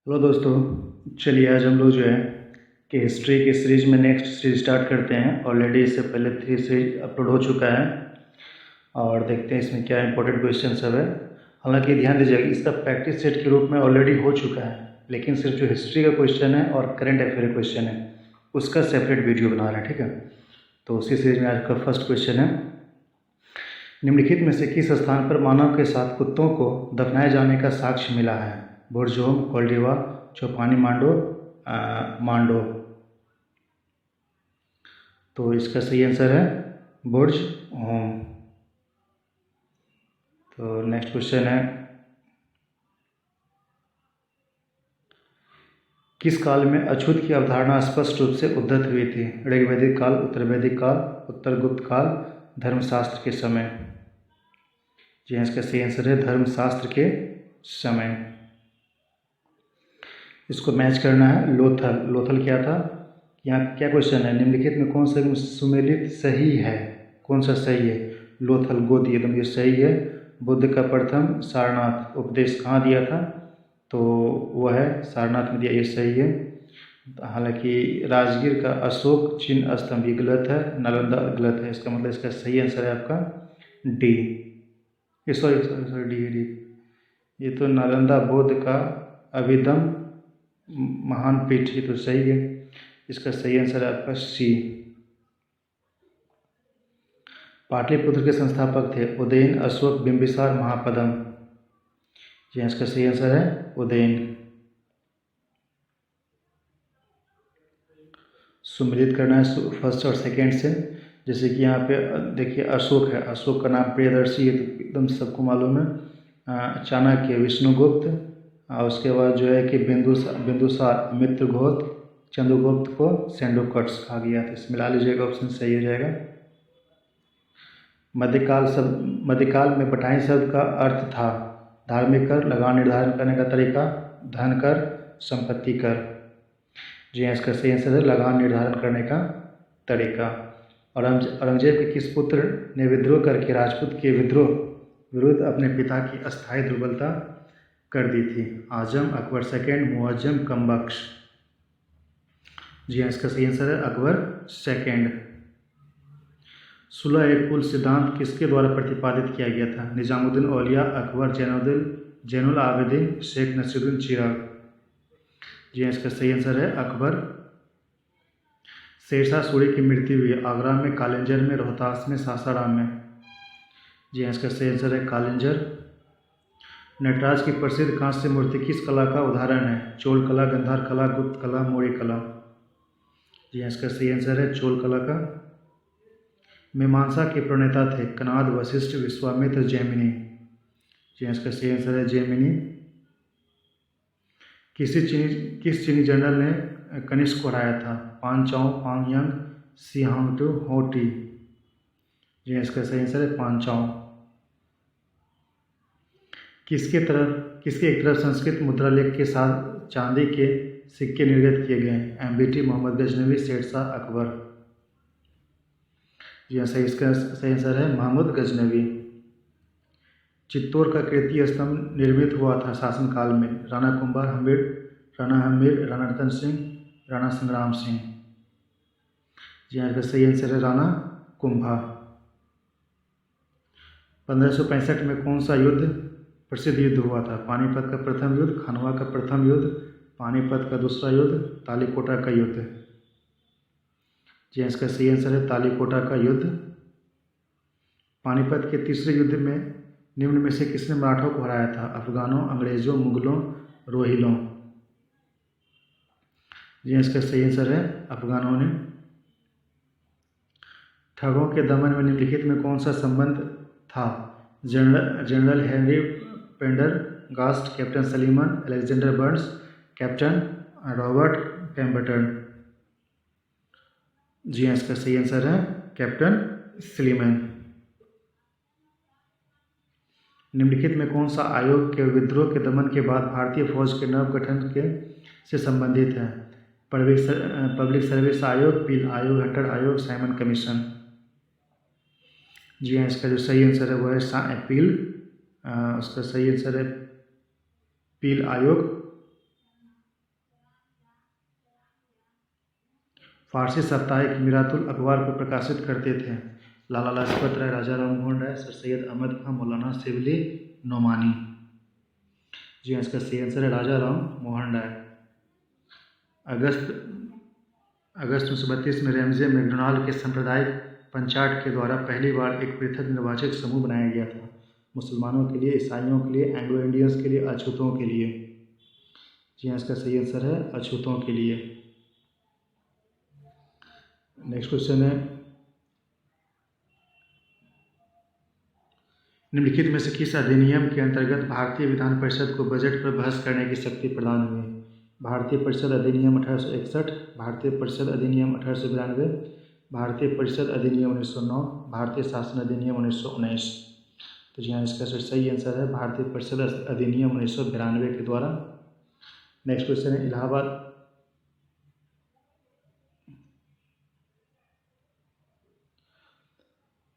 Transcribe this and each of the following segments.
Hello दोस्तों, चलिए आज हम लोग जो है कि हिस्ट्री की सीरीज में नेक्स्ट सीरीज स्टार्ट करते हैं। ऑलरेडी इससे पहले 3 सीरीज अपलोड हो चुका है और देखते हैं इसमें क्या इंपॉर्टेंट क्वेश्चन सब है। हालांकि ध्यान दीजिएगा, इसका प्रैक्टिस सेट के रूप में ऑलरेडी हो चुका है, लेकिन सिर्फ जो हिस्ट्री का क्वेश्चन है और करंट अफेयर क्वेश्चन है उसका सेपरेट वीडियो बना रहे हैं, ठीक है। तो उसी सीरीज में आज का फर्स्ट क्वेश्चन है, निम्नलिखित में से किस स्थान पर मानव के साथ कुत्तों को दफनाए जाने का साक्ष्य मिला है? बुर्जोम, कोल्डिवा, चौपानी मांडो, मांडो। तो इसका सही आंसर है बुर्ज होम। तो नेक्स्ट क्वेश्चन है, किस काल में अछूत की अवधारणा स्पष्ट रूप से उद्धृत हुई थी? ऋग्वैदिक काल, उत्तर वैदिक काल, उत्तर गुप्त काल, धर्मशास्त्र के समय। जी हाँ, इसका सही आंसर है धर्मशास्त्र के समय। इसको मैच करना है लोथल। लोथल क्या था? यहाँ क्या क्वेश्चन है, निम्नलिखित में कौन सा सुमेलित सही है? कौन सा सही है? लोथल गोद, एकदम ये सही है। बुद्ध का प्रथम सारनाथ उपदेश कहाँ दिया था? तो वह है सारनाथ में दिया, ये सही है। हालांकि राजगीर का अशोक चिन्ह स्तंभ ये गलत है, नालंदा गलत है। इसका मतलब इसका सही आंसर है आपका D. Sorry sorry sorry, D. ये तो नालंदा बौद्ध का अभिदम महान पीठ, ये तो सही है। इसका सही आंसर है आपका सी। पाटलिपुत्र के संस्थापक थे उदयन, अशोक, बिंबिसार, महापद्म। जी हाँ, इसका सही आंसर है उदयन। सुमिलित करना है फर्स्ट और सेकेंड से। जैसे कि यहाँ पे देखिए अशोक है, अशोक का नाम प्रियदर्शी है, तो एकदम सबको मालूम है। चाणक्य, विष्णुगुप्त, और उसके बाद जो है कि बिंदुसार मित्रगुप्त, चंद्रगुप्त को सेंडोकट्स कहा गया था। इसमें मिला लीजिएगा, ऑप्शन सही हो जाएगा। मध्यकाल में बटाई शब्द का अर्थ था धार्मिक कर, लगान निर्धारण करने का तरीका, धन कर, संपत्ति कर। जी हाँ, इसका सही आंसर है लगान निर्धारण करने का तरीका। औरंगजेब के किस पुत्र ने विद्रोह करके राजपूत के विद्रोह विरुद्ध अपने पिता की अस्थायी दुर्बलता कर दी थी? आजम, अकबर सेकेंड, मुअज्जम, कमबख्श। जी हाँ, इसका सही आंसर है अकबर सेकेंड। 16 एक कुल सिद्धांत किसके द्वारा प्रतिपादित किया गया था? निजामुद्दीन औलिया, अकबर, जैनुल आबिदीन, शेख नसीरुद्दीन चिराग। जी हाँ, इसका सही आंसर है अकबर। शेरशाह सूरी की मृत्यु हुई आगरा में, कालिंजर में, रोहतास में, सासाराम में। जी हाँ, इसका सही आंसर है कालिंजर। नटराज की प्रसिद्ध कांस्य मूर्ति किस कला का उदाहरण है? चोल कला, गंधार कला, गुप्त कला, मौर्य कला। जी हाँ, इसका सही आंसर है चोल कला का। मीमांसा के प्रणेता थे कनाद, वशिष्ठ, विश्वामित्र, जैमिनी। जी हाँ, इसका सही आंसर है जैमिनी। किस चीनी जनरल ने कनिष्क को हराया था? पांचाओ, पांगयांग, सी हांगटू, होटी। जी हाँ, इसका सही आंसर है पांचाओ। किसके एक तरफ संस्कृत मुद्रालेख के साथ चांदी के सिक्के निर्गत किए गए? एमबीटी, मोहम्मद गजनवी, शेरशाह, अकबर। जी हाँ, इसका सही आंसर है मोहम्मद गजनवी। चित्तौड़ का कीर्ति स्तंभ निर्मित हुआ था शासनकाल में? राणा कुंभा, राणा हम्मीर, राणा रतन सिंह, राणा संग्राम सिंह। जी हाँ, इसका सही आंसर है राणा कुंभा। 1565 में कौन सा युद्ध प्रसिद्ध युद्ध हुआ था? पानीपत का प्रथम युद्ध, खानवा का प्रथम युद्ध, पानीपत का दूसरा युद्ध, तालीकोटा का युद्ध। जी हाँ, इसका सही आंसर है तालीकोटा का युद्ध। पानीपत के तीसरे युद्ध में निम्न में से किसने मराठों को हराया था? अफगानों, अंग्रेजों, मुगलों, रोहिलों। जी हाँ, इसका सही आंसर है अफगानों ने। ठगों के दमन में निम्नलिखित में कौन सा संबंध था? General Henry Pendergast, captain Sleeman, Alexander Burnes, captain Robert Pemberton. जी हाँ, इसका सही आंसर है कैप्टन सलीमन। निम्नलिखित में कौन सा आयोग के विद्रोह के दमन के बाद भारतीय फौज के नवगठन के से संबंधित है? पब्लिक सर्विस आयोग, पील आयोग, हंटर आयोग, साइमन कमीशन। जी हाँ, इसका जो सही आंसर है वो है पील। उसका सही आंसर है पील आयोग। फारसी साप्ताहिक मिरातुल अखबार को प्रकाशित करते थे? लाला लाजपत राय, राजा राम मोहन राय, सर सैयद अहमद खान, मौलाना शिबली नोमानी। जी हाँ, इसका सही आंसर है राजा राम मोहन राय। अगस्त 1932 में रैमजे मैकडोनाल्ड के सांप्रदायिक पंचाट के द्वारा पहली बार एक पृथक निर्वाचक समूह बनाया गया था। मुसलमानों के लिए, ईसाइयों के लिए, एंग्लो इंडियंस के लिए, अछूतों के लिए। जी हाँ, इसका सही आंसर है अछूतों के लिए। नेक्स्ट क्वेश्चन है, निम्नलिखित में से किस अधिनियम के अंतर्गत भारतीय विधान परिषद को बजट पर बहस करने की शक्ति प्रदान हुई? भारतीय परिषद अधिनियम 1861, भारतीय परिषद अधिनियम 1892, भारतीय परिषद अधिनियम 1909, भारतीय शासन अधिनियम 1919। तो जी हाँ, इसका सही आंसर है भारतीय परिषद अधिनियम 1992 के द्वारा। नेक्स्ट क्वेश्चन है,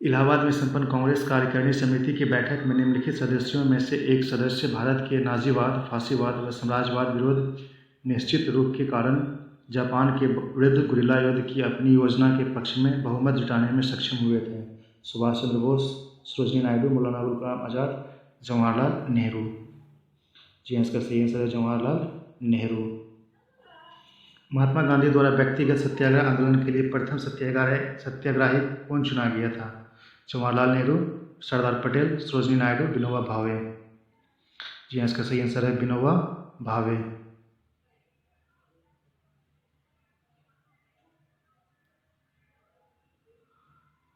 इलाहाबाद में संपन्न कांग्रेस कार्यकारिणी समिति की बैठक में निम्नलिखित सदस्यों में से एक सदस्य भारत के नाजीवाद, फांसीवाद व साम्राज्यवाद विरोध निश्चित रूप के कारण जापान के विरुद्ध गुरिल्ला युद्ध की अपनी योजना के पक्ष में बहुमत जुटाने में सक्षम हुए थे? सुभाष चंद्र बोस, सरोजिनी नायडू, मौलाना अबुल कलाम आज़ाद, जवाहरलाल नेहरू। जी हाँ, इसका सही आंसर है जवाहरलाल नेहरू। महात्मा गांधी द्वारा व्यक्तिगत सत्याग्रह आंदोलन के लिए प्रथम सत्याग्रही कौन चुना गया था? जवाहरलाल नेहरू, सरदार पटेल, सरोजिनी नायडू, विनोबा भावे। जी हाँ, इसका सही आंसर है विनोबा भावे।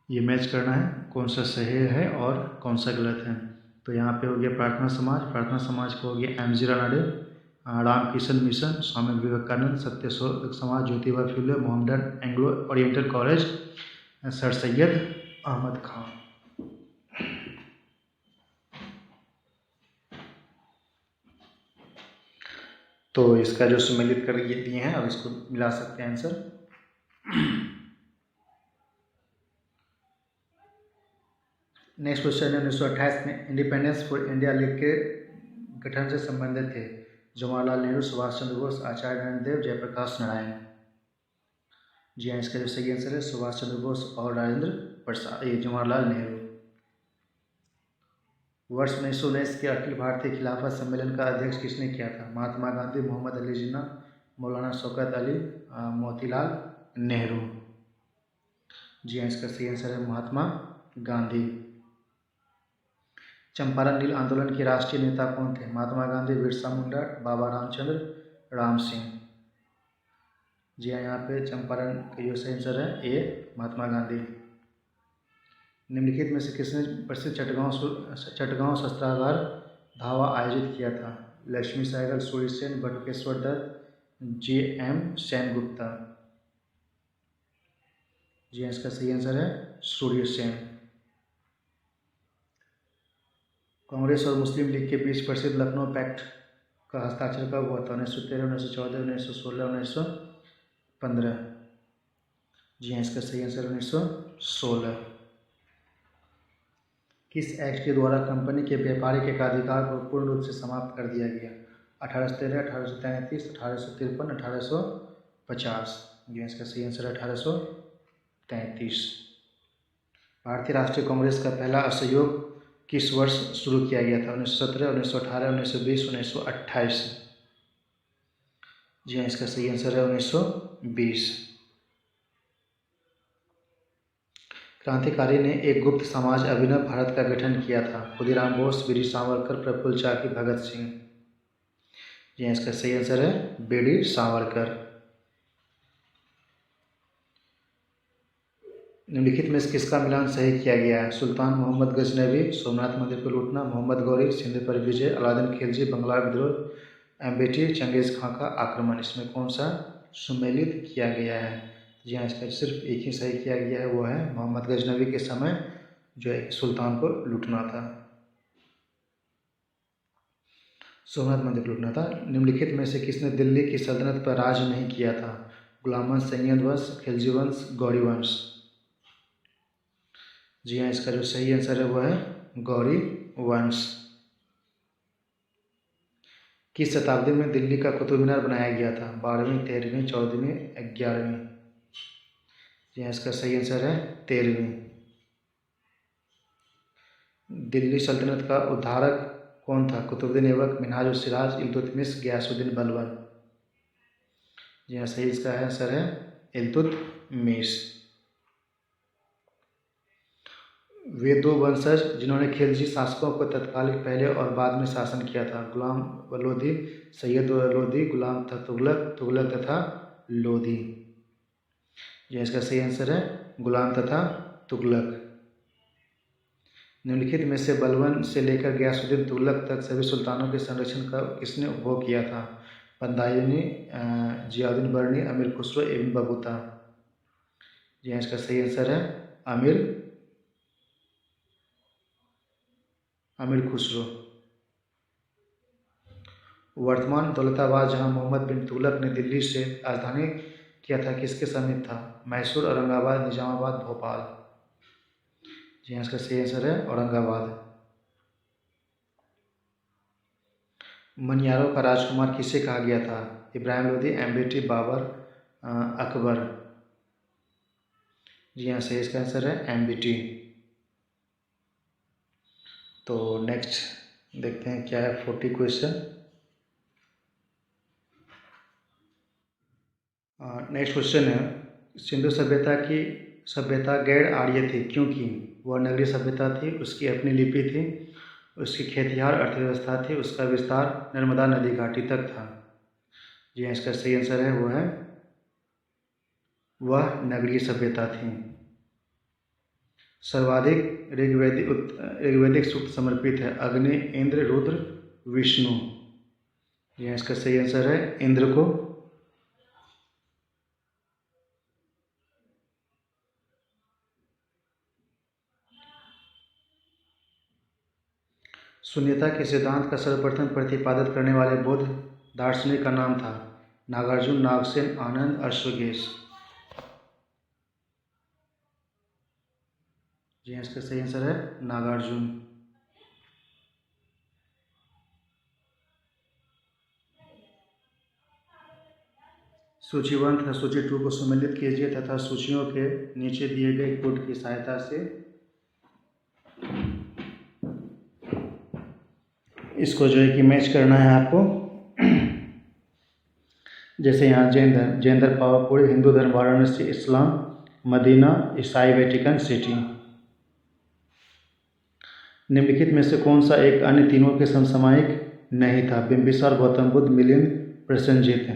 ये मैच करना है कौन सा सही है और कौन सा गलत है। तो यहाँ पे हो गया प्रार्थना समाज को हो गया M G Ranade, Ramakrishna mission, Swami Vivekananda, Satya Shodhak Samaj, Jyotiba Phule, Mohammedan Anglo Oriental college, sir Syed Ahmad Khan. तो इसका जो सम्मिलित कर दिए हैं, अब इसको मिला सकते हैं आंसर। नेक्स्ट क्वेश्चन है, 1928 में इंडिपेंडेंस फॉर इंडिया लीग के गठन से संबंधित थे? जवाहरलाल नेहरू, सुभाष चंद्र बोस, आचार्य नारायण देव, जयप्रकाश नारायण। जी हाँ, इसका जो सही आंसर है सुभाष चंद्र बोस और राजेंद्र प्रसाद, ये जवाहरलाल नेहरू। वर्ष 1919 के अखिल भारतीय खिलाफत सम्मेलन का अध्यक्ष किसने किया था? महात्मा गांधी, मोहम्मद अली जिन्ना, मौलाना शौकत अली, मोतीलाल नेहरू। जी हाँ, इसका सही आंसर है महात्मा गांधी। चंपारण नील आंदोलन के राष्ट्रीय नेता कौन थे? महात्मा गांधी, बिरसा मुंडा, बाबा रामचंद्र, राम सिंह। जी हाँ, यहाँ पे चंपारण का जो सही आंसर है ए महात्मा गांधी। निम्नलिखित में से किसने प्रसिद्ध चटगांव शस्त्रागार धावा आयोजित किया था? लक्ष्मी सहगल, सूर्य सेन, बटुकेश्वर दत्त, जे एम सेनगुप्ता। जी हाँ, इसका सही आंसर है सूर्य सेन। कांग्रेस और मुस्लिम लीग के बीच प्रसिद्ध लखनऊ पैक्ट का हस्ताक्षर कब हुआ था? 1913, 1914, 1916, 1915। जी हाँ, इसका सही आंसर 1916। किस एक्ट के द्वारा कंपनी के व्यापारिक एकाधिकार को पूर्ण रूप से समाप्त कर दिया गया? 1813, 1833, 1853, 1850। जी इसका सही आंसर है 1833। भारतीय राष्ट्रीय कांग्रेस का पहला असहयोग किस वर्ष शुरू किया गया था? 1917, 1918, 1920, 1928। जी हाँ, इसका सही आंसर है 1920। क्रांतिकारी ने एक गुप्त समाज अभिनव भारत का गठन किया था? खुदीराम बोस, वीर सावरकर, प्रफुल्ल चाकी, भगत सिंह। जी हाँ, इसका सही आंसर है वीर सावरकर। निम्नलिखित में किसका मिलान सही किया गया है? सुल्तान मोहम्मद गजनवी, सोमनाथ मंदिर को लूटना, मोहम्मद गौरी, सिंध पर विजय, अलाउद्दीन खिलजी, बंगला विद्रोह, बेटी चंगेज खां का आक्रमण। इसमें कौन सा सम्मिलित किया गया है? जी हाँ, इसका सिर्फ एक ही सही किया गया है, वो है मोहम्मद गजनवी के समय जो है सुल्तान को लूटना था, सोमनाथ मंदिर लूटना था। निम्नलिखित में से किसने दिल्ली की सल्तनत पर राज नहीं किया था? गुलाम वंश, सैयद वंश, खिलजी वंश, गौरी वंश। जी हाँ, इसका जो सही आंसर है वो है गौरी वंश। किस शताब्दी में दिल्ली का कुतुब मीनार बनाया गया था? 12वीं, 13वीं, 14वीं, 11वीं। जी हाँ, इसका सही आंसर है 13वीं। दिल्ली सल्तनत का उद्धारक कौन था? कुतुबुद्दीन ऐबक, मिन्हाज उस सिराज, इल्तुतमिश, गयासुद्दीन बलबन। जी हाँ, सही इसका आंसर है इल्तुतमिश। वे दो वंशज जिन्होंने खिलजी शासकों को तत्कालिक पहले और बाद में शासन किया था। गुलाम व लोधी, सैयद व लोधी, गुलाम तथा तुगलक, तुगलक तथा लोधी। यह इसका सही आंसर है गुलाम तथा तुगलक। निम्नलिखित में से बलबन से लेकर गयासुद्दीन तुगलक तक सभी सुल्तानों के संरक्षण का किसने उपभोग किया था? बंदायूनी, जियाउद्दीन बर्नी, अमीर खुसरो, इब्न बतूता। यह इसका सही आंसर है अमीर खुसरो। वर्तमान दौलताबाद जहां मोहम्मद बिन तुगलक ने दिल्ली से राजधानी किया था, किसके समीप था? मैसूर, औरंगाबाद, निजामाबाद, भोपाल। जी हाँ, इसका सही आंसर है औरंगाबाद। मनियारों का राजकुमार किसे कहा गया था? इब्राहिम लोदी, एम्बेटी, बाबर, अकबर। जी हाँ, सही इसका आंसर है एम्बेटी। तो नेक्स्ट देखते हैं क्या है 40 क्वेश्चन। नेक्स्ट क्वेश्चन है, सिंधु सभ्यता गैर आर्य थी क्योंकि वह नगरीय सभ्यता थी, उसकी अपनी लिपि थी, उसकी खेतिहार अर्थव्यवस्था थी, उसका विस्तार नर्मदा नदी घाटी तक था। जी हाँ, इसका सही आंसर है वह नगरीय सभ्यता थी। सर्वाधिक ऋग्वैदिक सूक्त समर्पित है? अग्नि, इंद्र, रुद्र, विष्णु। जी हाँ, इसका सही आंसर है इंद्र को। शून्यता के सिद्धांत का सर्वप्रथम प्रतिपादित करने वाले बौद्ध दार्शनिक का नाम था? नागार्जुन, नागसेन, आनंद, अश्वघोष। जी हाँ, इसका सही आंसर है नागार्जुन। सूचीबद्ध है, सूची 2 को सम्मिलित कीजिए तथा सूचियों के नीचे दिए गए कोड की सहायता से इसको जो है कि मैच करना है आपको। जैसे यहाँ जैन धर्म पावापुरी, हिंदू धर्म वाराणसी, इस्लाम मदीना, ईसाई वेटिकन सिटी। निम्नलिखित में से कौन सा एक अन्य तीनों के समसामयिक नहीं था? बिंबिसार, गौतम बुद्ध, मिलिंद, प्रसेनजीत।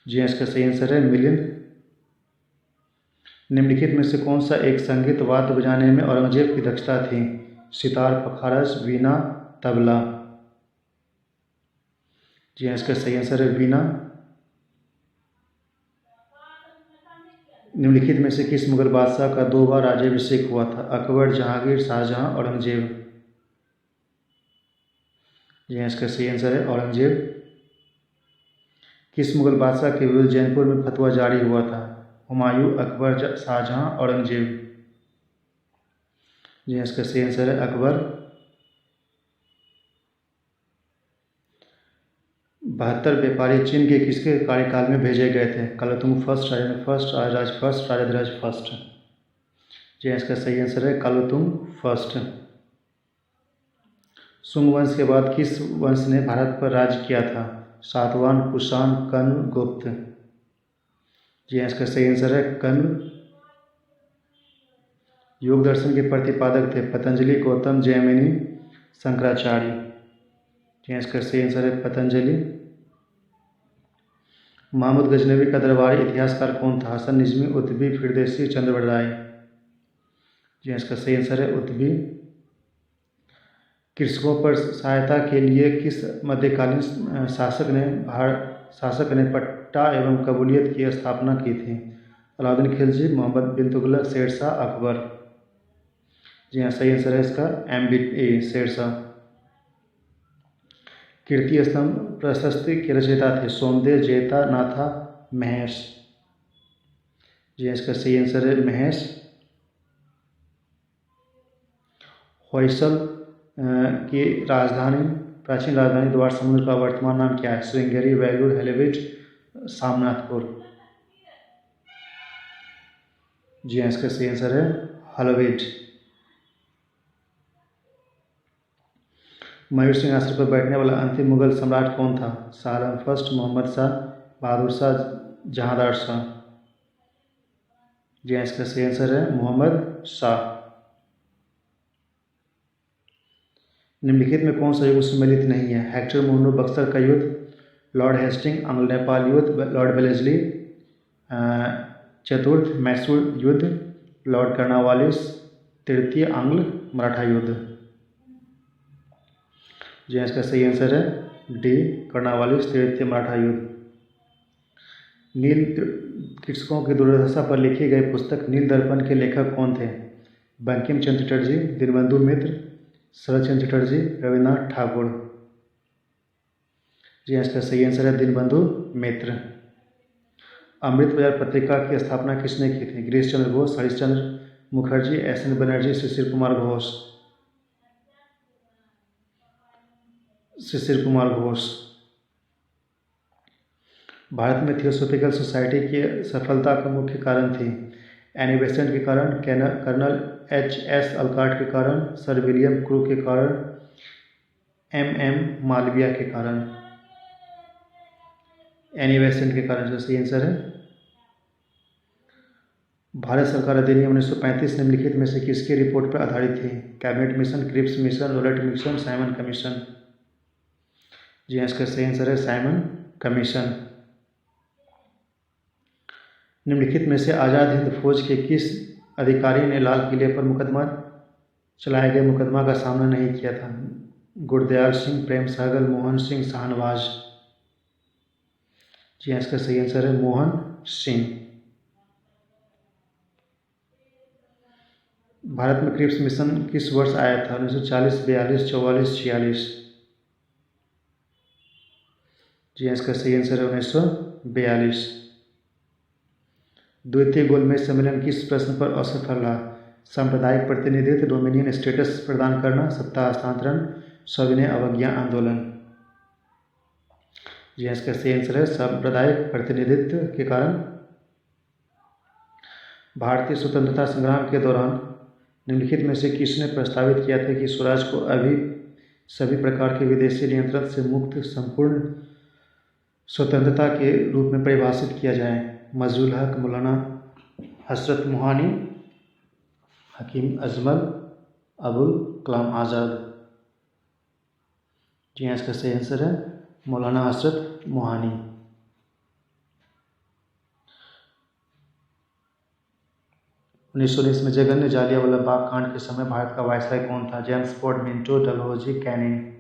जी हाँ, इसका सही आंसर है मिलिंद। निम्नलिखित में से कौन सा एक संगीत वाद्य बजाने में औरंगजेब की दक्षता थी? सितार, पखारज, वीणा, तबला। जी हाँ, इसका सही आंसर है वीणा। निम्नलिखित में से किस मुगल बादशाह का 2 बार राज्याभिषेक हुआ था? अकबर, जहांगीर, शाहजहां, औरंगजेब। जी हाँ, इसका सही आंसर है औरंगजेब। किस मुगल बादशाह के विरुद्ध जैनपुर में फतवा जारी हुआ था? हुमायूं, अकबर, शाहजहां, औरंगजेब। जी हाँ, इसका सही आंसर है अकबर। 72 व्यापारी चीन के किसके कार्यकाल में भेजे गए थे? Kulottunga first, Rajendra first, Rajaraja first, Rajadhiraja first. जी हाँ, इसका सही आंसर है कालोतुंग फर्स्ट। शुंग वंश के बाद किस वंश ने भारत पर राज किया था? सातवाहन, कुषाण, कण्व, गुप्त। जी हाँ, इसका सही आंसर है कण्व। योग दर्शन के प्रतिपादक थे? पतंजलि, गौतम, जैमिनी, शंकराचार्य। जी हाँ, इसका सही आंसर है पतंजलि। महमूद गजनवी का दरबारी इतिहासकार कौन था? हसन निजमी, उतबी, फिरदौसी, चंद्रवरदाई। जी हाँ, इसका सही आंसर है उतबी। कृषकों पर सहायता के लिए किस मध्यकालीन शासक ने पट्टा एवं कबूलियत की स्थापना की थी? अलाउद्दीन खिलजी, मोहम्मद बिन तुगलक, शेरशाह, अकबर। जी हाँ, सही आंसर है इसका शेरशाह। कीर्ति स्तंभ प्रशस्ति के रचयिता थे? सोमदेव, जैता, नाथा, महेश। जी हाँ, इसका सही आंसर है महेश। होयसल की प्राचीन राजधानी द्वार समुद्र का वर्तमान नाम क्या है? श्रृंगेरी, वेलूर, हेलेविट, सामनाथपुर। जी हाँ, इसका सही आंसर है हलवेड। मयूर सिंह आसन पर बैठने वाला अंतिम मुगल सम्राट कौन था? शाह आलम फर्स्ट, मोहम्मद शाह, बहादुर शाह, जहांदार शाह। जी हाँ, इसका सही आंसर है मोहम्मद शाह। निम्नलिखित में कौन सा युद्ध सम्मिलित नहीं है? हेक्टर मुंडो बक्सर का युद्ध, लॉर्ड हेस्टिंग अंग्ल नेपाल युद्ध, लॉर्ड वेलेस्ली चतुर्थ मैसूर युद्ध, लॉर्ड कर्नवालिस तृतीय अंग्ल मराठा युद्ध। जी हाँ, इसका सही आंसर है डी कर्नवालिस तृतीय मराठा युद्ध। नील कृषकों की दुर्दशा पर लिखी गई पुस्तक नील दर्पण के लेखक कौन थे? बंकिम चंद्र चटर्जी, दीनबंधु मित्र, शरद चंद्र चटर्जी, रविन्द्रनाथ ठाकुर। जी हाँ, इसका सही आंसर है दीनबंधु मित्र। अमृत बाजार पत्रिका की स्थापना किसने की थी? Girish Chandra Ghosh, Harish Chandra Mukherjee, S N Banerjee, Shishir Kumar Ghosh. शिशिर कुमार घोष। भारत में थियोसॉफिकल सोसाइटी की सफलता का मुख्य कारण थी? एनी बेसेंट के कारण, कर्नल एच एस अलकाट के कारण, सर विलियम क्रू के कारण, एम मालवीय के कारण। एनी बेसेंट के कारण जो सही आंसर है। भारत सरकार अधिनियम 1935 निम्नलिखित में से किसकी रिपोर्ट पर आधारित थी? Cabinet mission, Cripps mission, Rowlatt mission, Simon commission. जी हाँ, इसका सही आंसर है साइमन कमीशन। निम्नलिखित में से आज़ाद हिंद फौज के किस अधिकारी ने लाल किले पर चलाए गए मुकदमा का सामना नहीं किया था? गुरदयाल सिंह, प्रेम सहगल, मोहन सिंह, शाहनवाज। जी हाँ, इसका सही आंसर है मोहन सिंह। भारत में क्रिप्स मिशन किस वर्ष आया था? 1940, 42, 44, 46। जी हाँ, इसका सही आंसर है 1942। द्वितीय गोलमेज सम्मेलन किस प्रश्न पर असफल रहा? सांप्रदायिक प्रतिनिधित्व, डोमिनियन स्टेटस प्रदान करना, सत्ता हस्तांतरण, सविनय अवज्ञा आंदोलन। जी हाँ, इसका सही आंसर है सांप्रदायिक प्रतिनिधित्व के कारण। भारतीय स्वतंत्रता संग्राम के दौरान निम्नलिखित में से किसने प्रस्तावित किया था कि स्वराज को अभी सभी प्रकार के विदेशी नियंत्रण से मुक्त संपूर्ण स्वतंत्रता के रूप में परिभाषित किया जाए? मजरुल हक, मौलाना हजरत मोहानी, हकीम अजमल, अबुल कलाम आज़ाद। जी हाँ, इसका सही आंसर है मौलाना हजरत मोहानी। 1919 में जघन्य जालियांवाला बाग कांड के समय भारत का वायसराय कौन था? James Ford, Minto, Dalhousie, Canning.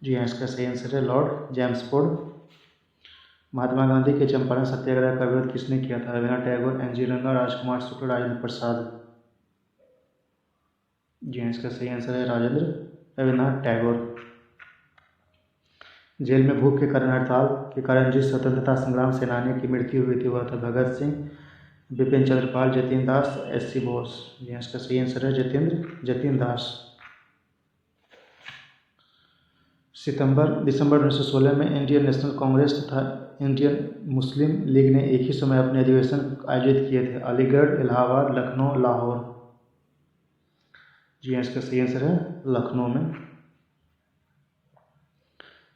जी हाँ, इसका सही आंसर है Lord James Ford. Mahatma Gandhi के चंपारण सत्याग्रह का विरोध किसने किया था? रविन्द्रनाथ टैगोर, एन जी रंगा, राजकुमार शुक्ल, राजेंद्र प्रसाद। जी हाँ, इसका सही आंसर है रविन्द्रनाथ टैगोर। जेल में भूख के कारण हड़ताल के कारण जिस स्वतंत्रता संग्राम सेनानी की मृत्यु हुई थी वह था भगत सिंह, बिपिन चंद्र पाल, जतीन दास, एस सी बोस। जी इसका सही आंसर है जतीन दास। दिसंबर 1916 में इंडियन नेशनल कांग्रेस तथा इंडियन मुस्लिम लीग ने एक ही समय अपने अधिवेशन आयोजित किए थे? अलीगढ़, इलाहाबाद, लखनऊ, लाहौर। जी हाँ, इसका सही आंसर है लखनऊ में।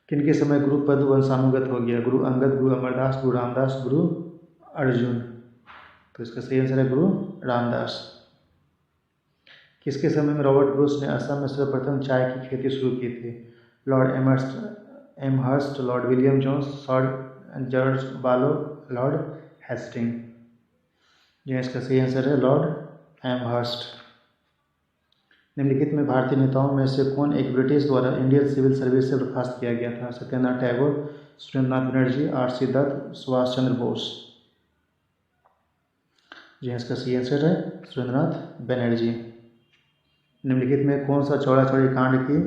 किनके समय गुरु पद वंशानुगत हो गया? गुरु अंगद, गुरु अमरदास, गुरु रामदास, गुरु अर्जुन। तो इसका सही आंसर है गुरु रामदास। किसके समय में रॉबर्ट ब्रूस ने असम में सर्वप्रथम चाय की खेती शुरू की थी? Lord Amherst, Lord William Jones, sir George Barlow, Lord Hastings. जी इसका सही आंसर है लॉर्ड एमहर्स्ट। निम्नलिखित में भारतीय नेताओं में से कौन एक ब्रिटिश द्वारा इंडियन सिविल सर्विस से बर्खास्त किया गया था? सत्येंद्रनाथ टैगोर, सुरेंद्रनाथ बनर्जी, आर.सी. दत्त, सुभाष चंद्र बोस। जी इसका सही आंसर है सुरेंद्रनाथ बनर्जी। निम्नलिखित में कौन सा चौड़ा चौड़ी कांड की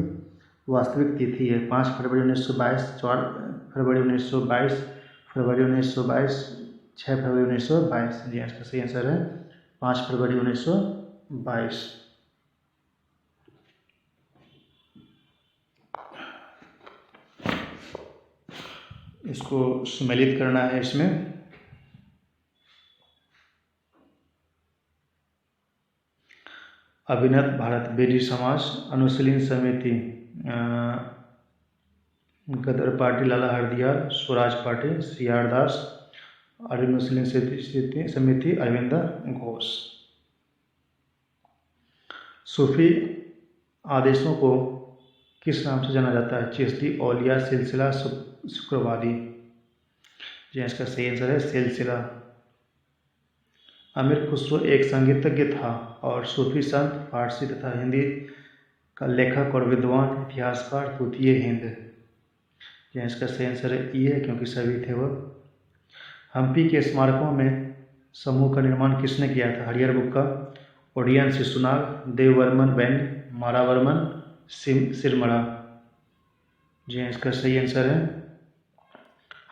वास्तविक तिथि है? 5 फरवरी 1922, 4 फरवरी 1922, फरवरी 1922, 6 फरवरी 1922। जी इसका सही आंसर है 5 फरवरी 1922। इसको सम्मिलित करना है इसमें। अभिनव भारत, बेदी समाज, अनुशीलन समिति, गदर पार्टी लाला हरदियाल, स्वराज पार्टी सी आर दास, अनुशीलन समिति अरविंद घोष। सूफी आदेशों को किस नाम से जाना जाता है? चिश्ती, औलिया, सिलसिला, शुक्रवादी। जी इसका सही आंसर है सिलसिला। अमीर खुसरो एक संगीतज्ञ था और सूफी संत, फारसी तथा हिंदी का लेखक और विद्वान, इतिहासकार, तूतीय हिंद। जी इसका सही आंसर है ई है, क्योंकि सभी थे वह। हम्पी के स्मारकों में समूह का निर्माण किसने किया था? हरिहर बुक्का, ओडियन शिशुनाग, देववर्मन बैंड, मारावर्मन सिरमड़ा। जी इसका सही आंसर है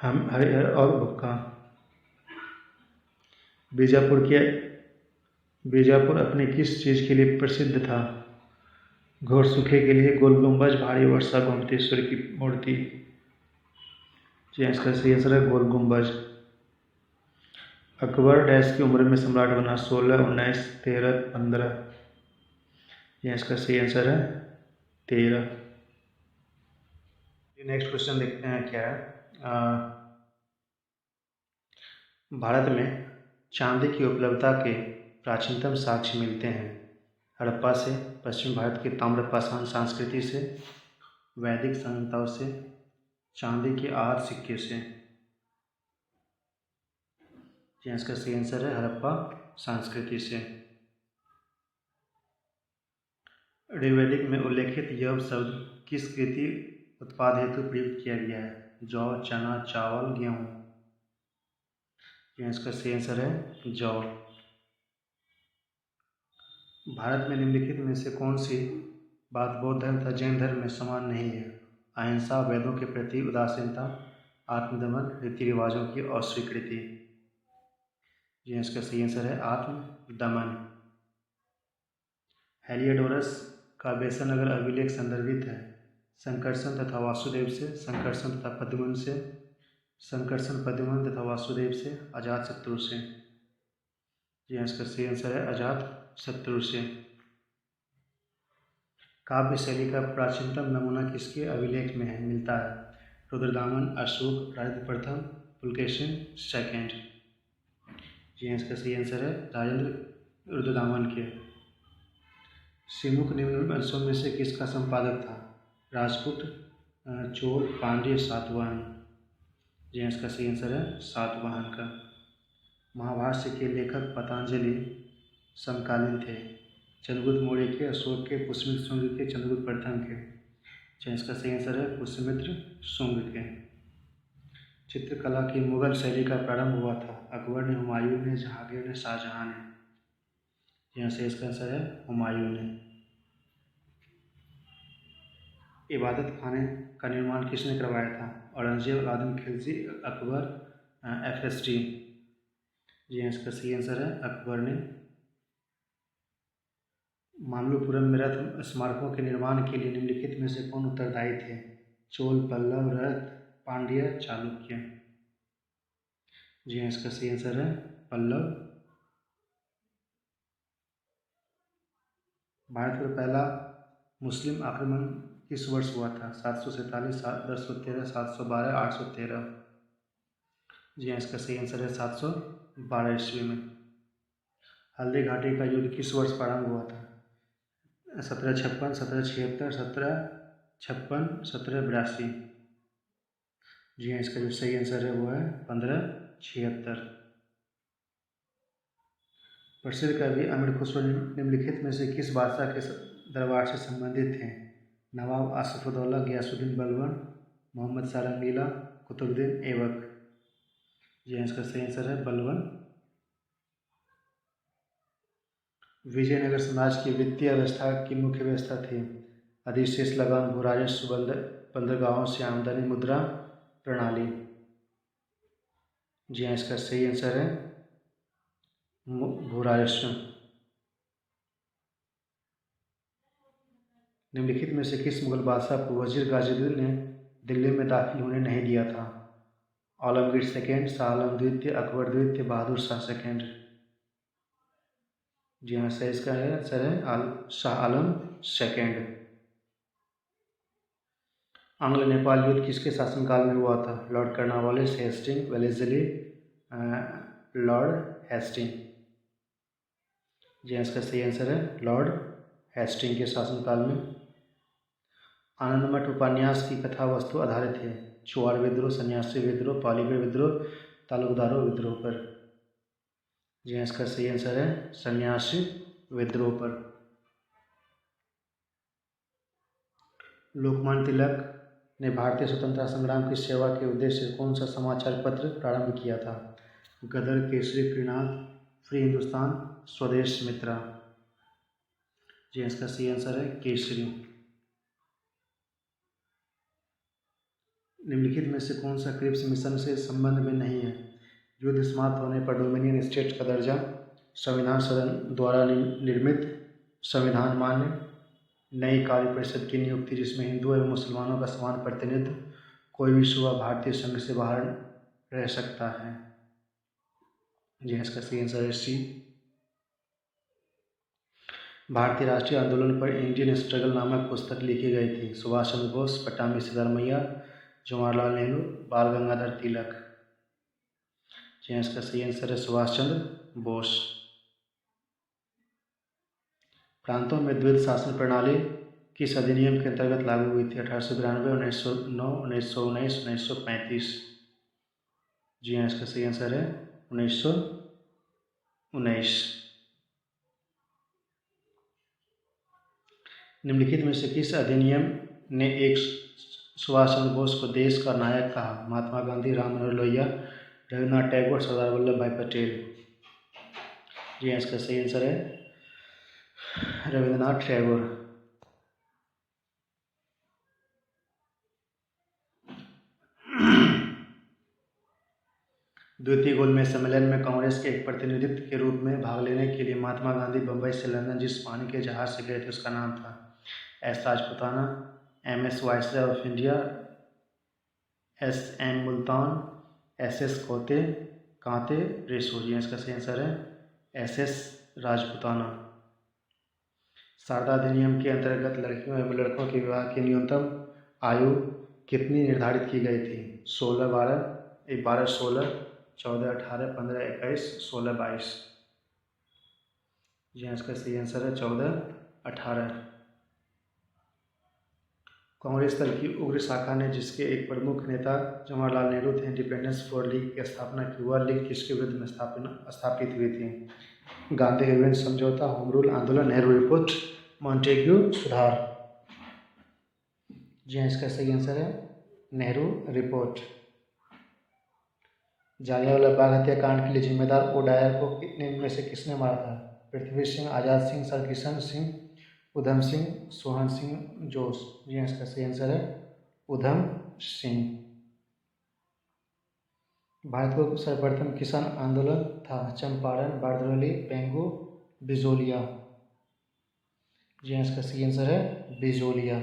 हम हरिहर और बुक्का। बीजापुर अपनी किस चीज़ के लिए प्रसिद्ध था? घोड़सुखे के लिए, गोल गुंबज, भारी वर्षा, गोमतेश्वर की मूर्ति। जी इसका सही आंसर है गोल गुंबज। अकबर डैश की उम्र में सम्राट बना? 16, 19, 13, 15। जी इसका सही आंसर है 13। नेक्स्ट क्वेश्चन देखते हैं क्या है। भारत में चांदी की उपलब्धता के प्राचीनतम साक्ष्य मिलते हैं हड़प्पा से, पश्चिम भारत की ताम्रपाषाण संस्कृति से, वैदिक संहिताओं से, चांदी के आहत सिक्के से। इसका सही आंसर है हड़प्पा संस्कृति से। ऋग्वेदिक में उल्लेखित यव शब्द किस कृषि उत्पाद हेतु प्रयुक्त किया गया है? जौ, चना, चावल, गेहूँ। इसका सही आंसर है जौ। भारत में निम्नलिखित में से कौन सी बात बौद्ध धर्म तथा जैन धर्म में समान नहीं है? अहिंसा, वेदों के प्रति उदासीनता, आत्मदमन, रीति रिवाजों की अस्वीकृति। जी इसका सही आंसर है आत्मदमन। हेलियोडोरस का बेसन अभिलेख संदर्भित है संकर्षण तथा वासुदेव से, संकर्षण तथा पद्मन से, संकर्षण पद्मन तथा वासुदेव से, अजातशत्रु से। जी इसका सही आंसर है अजातशत्रु से। काव्य शैली का प्राचीनतम नमूना किसके अभिलेख में मिलता है? रुद्रदामन, अशोक, राजेंद्र प्रथम, पुलकेशिन सेकेंड। जी इसका सही आंसर है राजेंद्र रुद्रदामन के। सिमुक निम्न वंशों में से किसका संपादक था? राजपूत, चोल, पांड्य, सातवाहन। जी इसका सही आंसर है सातवाहन का। महाभाष्य के लेखक पतंजलि समकालीन थे? चंद्रगुप्त मौर्य के, अशोक के, पुष्यमित्र शुंग के, चंद्रगुप्त प्रथम के। इसका सही आंसर है पुष्यमित्र शुंग के। चित्रकला की मुगल शैली का प्रारंभ हुआ था? अकबर ने, हुमायूं ने, जहांगीर ने, शाहजहां ने। यहाँ से इसका आंसर है हुमायूं ने। इबादत खाने का निर्माण किसने करवाया था? औरंगजेब, अलाउद्दीन खिलजी, अकबर, FSD। जी इसका सही आंसर है अकबर ने। मामल्लपुरम में रथ स्मारकों के निर्माण के लिए निम्नलिखित में से कौन उत्तरदायी थे? चोल, पल्लव, रथ, पांड्य, चालुक्य। जी इसका सही आंसर है पल्लव। भारत पर पहला मुस्लिम आक्रमण किस वर्ष हुआ था? 747, 1013, 712, 813। जी इसका सही आंसर है 712 ईस्वी में। हल्दी घाटी का युद्ध किस वर्ष प्रारंभ हुआ था? 1756, 1776, 1756, 1782। जी हाँ इसका जो सही आंसर है वो है 1576। प्रसिद्ध कवि अमीर खुसरो निम्नलिखित में से किस बादशाह के दरबार से संबंधित थे? नवाब आसिफउद्दौला, गयासुद्दीन बलबन, मोहम्मद शाह रंगीला, कुतुबुद्दीन ऐबक। जी इसका सही आंसर है बलबन। विजयनगर साम्राज्य की वित्तीय व्यवस्था की मुख्य व्यवस्था थी? अधिशेष लगान, भू राजस्व, बंदरगाहों से आमदनी, मुद्रा प्रणाली। जी हाँ इसका सही आंसर है भू राजस्व। निम्नलिखित में से किस मुगल बादशाह को वजीर गाजिउद्दीन ने दिल्ली में दाखिल होने नहीं दिया था? आलमगीर सेकेंड, शाह आलम द्वितीय, अकबर द्वितीय, बहादुर शाह सेकेंड। जी हाँ, सही इसका आंसर है शाह आलम सेकेंड। आंग्ल नेपाल युद्ध किसके शासनकाल में हुआ था? Lord Cornwallis, Hastings, Wellesley, Lord Hastings. जी हाँ, इसका सही आंसर है लॉर्ड हेस्टिंग के शासनकाल में। आनंदमठ उपन्यास की कथा वस्तु आधारित है? चुआड़ विद्रोह, सन्यासी विद्रोह, पालीगढ़ विद्रोह, तालुकदारों विद्रोह पर। जी हाँ, इसका सही आंसर है सन्यासी विद्रोह पर। लोकमान्य तिलक ने भारतीय स्वतंत्रता संग्राम की सेवा के उद्देश्य से कौन सा समाचार पत्र प्रारंभ किया था? गदर, केसरी, फ्रीनाथ, फ्री हिंदुस्तान, स्वदेश मित्रा। जी इसका सही आंसर है केसरी। निम्नलिखित में से कौन सा क्रिप्स मिशन से संबंध में नहीं है? युद्ध समाप्त होने पर डोमिनियन स्टेट का दर्जा, संविधान सदन द्वारा निर्मित संविधान मान्य, नई कार्य परिषद की नियुक्ति जिसमें हिंदू एवं मुसलमानों का समान प्रतिनिधित्व, कोई भी सूबा भारतीय संघ से बाहर रह सकता है। जी इसका सही आंसर है सी। भारतीय राष्ट्रीय आंदोलन पर इंडियन स्ट्रगल नामक पुस्तक लिखी गई थी? सुभाष चंद्र बोस, पट्टाभी सिद्धारमैया, जवाहरलाल नेहरू, बाल गंगाधर तिलक। जी इसका सही आंसर है सुभाष चंद्र बोस। प्रांतों में द्वैध शासन प्रणाली किस अधिनियम के अंतर्गत लागू हुई थी? 1892, 1909, 1919, 1935। जी हाँ, इसका सही आंसर है 1919। निम्नलिखित में से किस अधिनियम ने एक सुभाष चंद्र बोस को देश का नायक कहा? महात्मा गांधी, राम मनोहर लोहिया, रविन्द्रनाथ टैगोर, सरदार वल्लभ भाई पटेल। जी हाँ, इसका सही आंसर है रविन्द्रनाथ टैगोर। द्वितीय गोलमेज सम्मेलन में कांग्रेस के एक प्रतिनिधित्व के रूप में भाग लेने के लिए महात्मा गांधी बंबई से लंदन जिस पानी के जहाज से गए थे उसका नाम था? S Rajputana, MS viceroy of India, SM Multan, SS कोते कांते रेसो। जी इसका सही आंसर है SS राजपुताना। शारदा अधिनियम के अंतर्गत लड़कियों एवं लड़कों के विवाह की न्यूनतम आयु कितनी निर्धारित की गई थी? 16, 12, 16, 14, 18, 15, 21, 16, 22। जी इसका सही आंसर है 14, 18। कांग्रेस दल की उग्र शाखा ने जिसके एक प्रमुख नेता जवाहरलाल नेहरू थे इंडिपेंडेंस फॉर लीग की स्थापना की, वह लीग किसके विरुद्ध में स्थापित हुई थी? गांधी हेवेन समझौता, होम रूल आंदोलन, नेहरू रिपोर्ट, मॉन्टेग्यू सुधार। जी हाँ, इसका सही आंसर है नेहरू रिपोर्ट। जालियांवाला बाग हत्याकांड के लिए जिम्मेदार ओडायर को निम्न में से किसने मारा था? पृथ्वी सिंह, आजाद सिंह, सर किशन सिंह, उधम सिंह, सोहन सिंह जोश। जी इसका सही आंसर है उधम सिंह। भारत को सर्वप्रथम किसान आंदोलन था? चंपारण, बारदौली, पेंगू, बिजोलिया। जी इसका सही आंसर है बिजोलिया।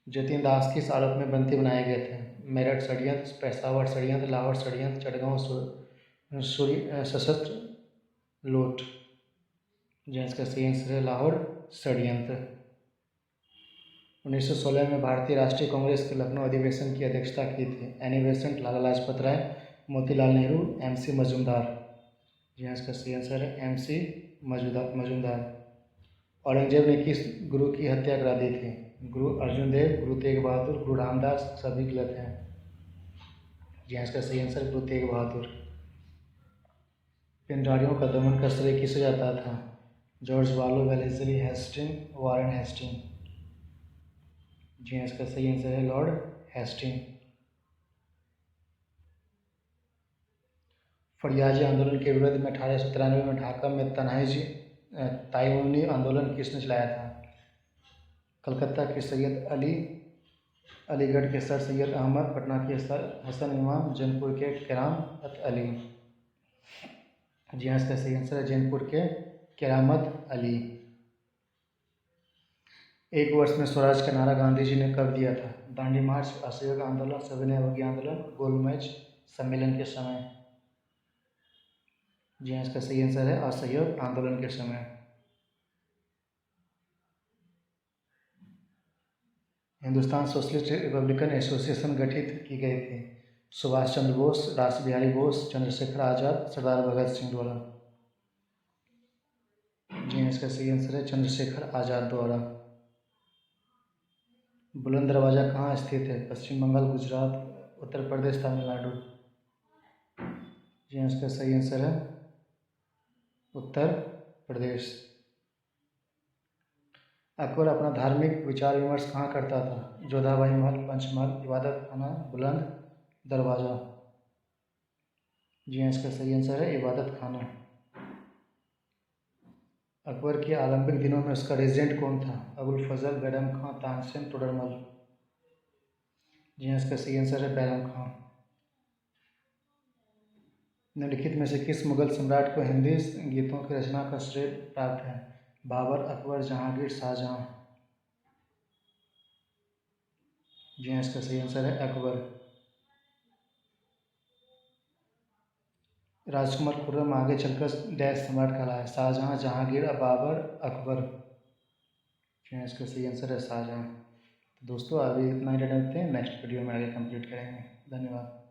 जतिन दास किस आरोप में बंदी बनाए गए थे? मेरठ षड्यंत्र, पेशावर षड्यंत्र, लाहौर षड्यंत्र, चटगांव सशस्त्र लूट। जी इसका सही आंसर है लाहौर षड्यंत्र। 1916 में भारतीय राष्ट्रीय कांग्रेस के लखनऊ अधिवेशन की अध्यक्षता की थी? Annie Besant, Lala Lajpat Rai, Motilal Nehru, MC Majumdar. जी इसका सही आंसर है MC मजूमदार। औरंगजेब ने किस गुरु की हत्या करा दी थी? गुरु अर्जुन देव, गुरु तेग बहादुर, गुरु रामदास, सभी गलत हैं। जी इसका सही आंसर गुरु तेग बहादुर। पिंडारियों का दमन का श्रेय किसे जाता था? जॉर्ज बालो, वेलेस्ली हेस्टिंग, वारेन हेस्टिंग। जी इसका सही आंसर है लॉर्ड हेस्टिंग। फरियाजी आंदोलन के विरोध में 1893 में ढाका में ताइवानी आंदोलन किसने चलाया था? कलकत्ता के सैयद अली, अलीगढ़ के सर सैयद अहमद, पटना के सर हसन इमाम, जौनपुर के केरामत अली। जी इसका सही आंसर है जौनपुर के केरामत अली। एक वर्ष में स्वराज का नारा गांधी जी ने कब दिया था? दांडी मार्च, असहयोग आंदोलन, सविनय अवज्ञा आंदोलन, गोलमेज सम्मेलन के समय। जी हाँ, इसका सही आंसर है असहयोग आंदोलन के समय। हिंदुस्तान सोशलिस्ट रिपब्लिकन एसोसिएशन गठित की गई थी। सुभाष चंद्र बोस, रास बिहारी बोस, चंद्रशेखर आज़ाद, सरदार भगत सिंह द्वारा। जी हाँ, इसका सही आंसर है चंद्रशेखर आज़ाद द्वारा। बुलंद दरवाज़ा कहाँ स्थित है? पश्चिम बंगाल, गुजरात, उत्तर प्रदेश, तमिलनाडु। जी हाँ, इसका सही आंसर है उत्तर प्रदेश। अकबर अपना धार्मिक विचार विमर्श कहाँ करता था? जोधाबाई महल, पंचमहल, इबादत खाना, बुलंद दरवाज़ा। जी हाँ, इसका सही आंसर है इबादत खाना। अकबर के आलंबिक दिनों में उसका रेजिडेंट कौन था? अबुल फजल, बैरम खां, तानसेन, तोडरमल। जी हाँ, इसका सही आंसर है बैरम खां। निम्नलिखित में से किस मुगल सम्राट को हिंदी गीतों की रचना का श्रेय प्राप्त है? बाबर, अकबर, जहांगीर, शाहजहां। जी हाँ, इसका सही आंसर है अकबर। राजकुमार खुर्रम आगे चलकर डैश सम्राट कहलाया? शाहजहां, जहांगीर, बाबर, अकबर। जी हाँ, इसका सही आंसर है शाहजहां। तो दोस्तों अभी इतना ही रखते हैं, नेक्स्ट वीडियो में आगे कंप्लीट करेंगे। धन्यवाद।